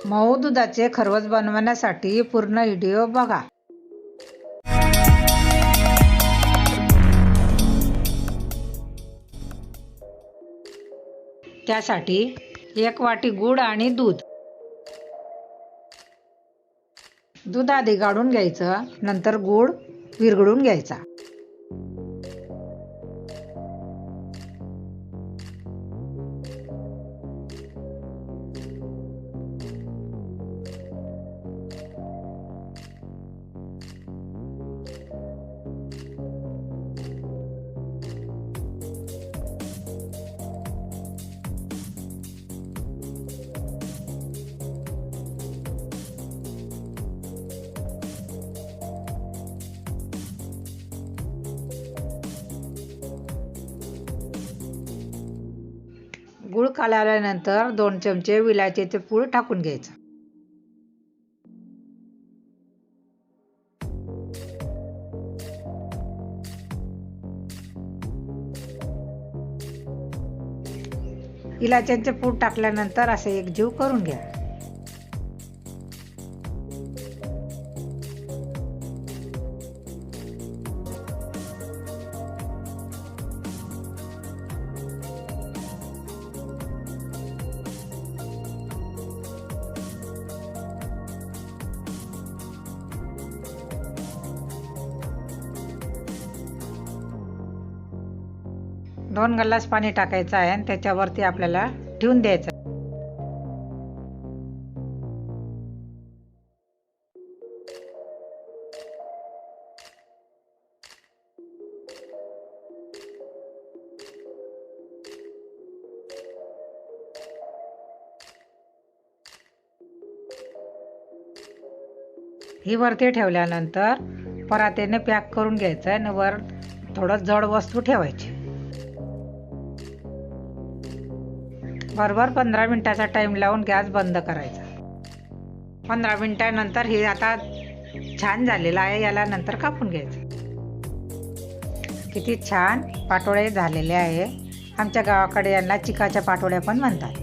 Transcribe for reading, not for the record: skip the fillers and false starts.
मऊ दुधाचे खरवस बनवण्यासाठी पूर्ण व्हिडिओ बघा। त्यासाठी 1 वाटी गूळ आणि दूध आधी गाळून घ्यायचं, नंतर गूळ विरघळून घ्यायचा। गूळ कालवल्यानंतर 2 चमचे विलायचीचे पूड टाकून घ्यायचं। इलायचीचे पूड टाकल्यानंतर असे एकजीव करून घ्या। दोन ग्लास पाणी टाकायचं आहे आणि त्याच्यावरती आपल्याला ठेवून द्यायचं। ही वरती ठेवल्यानंतर परातीने पॅक करून घ्यायचं आणि वर थोडं जड वस्तू ठेवायची। बरोबर 15 मिनिटाचा टाइम लावून गॅस बंद करायचा। 15 मिनिटानंतर हे आता छान झालेलं आहे, याला नंतर कापून घ्यायचं। किती छान पाटोळे झालेले आहे। आमच्या गावाकडे यांना चिकाच्या पाटोळ्या पण म्हणतात।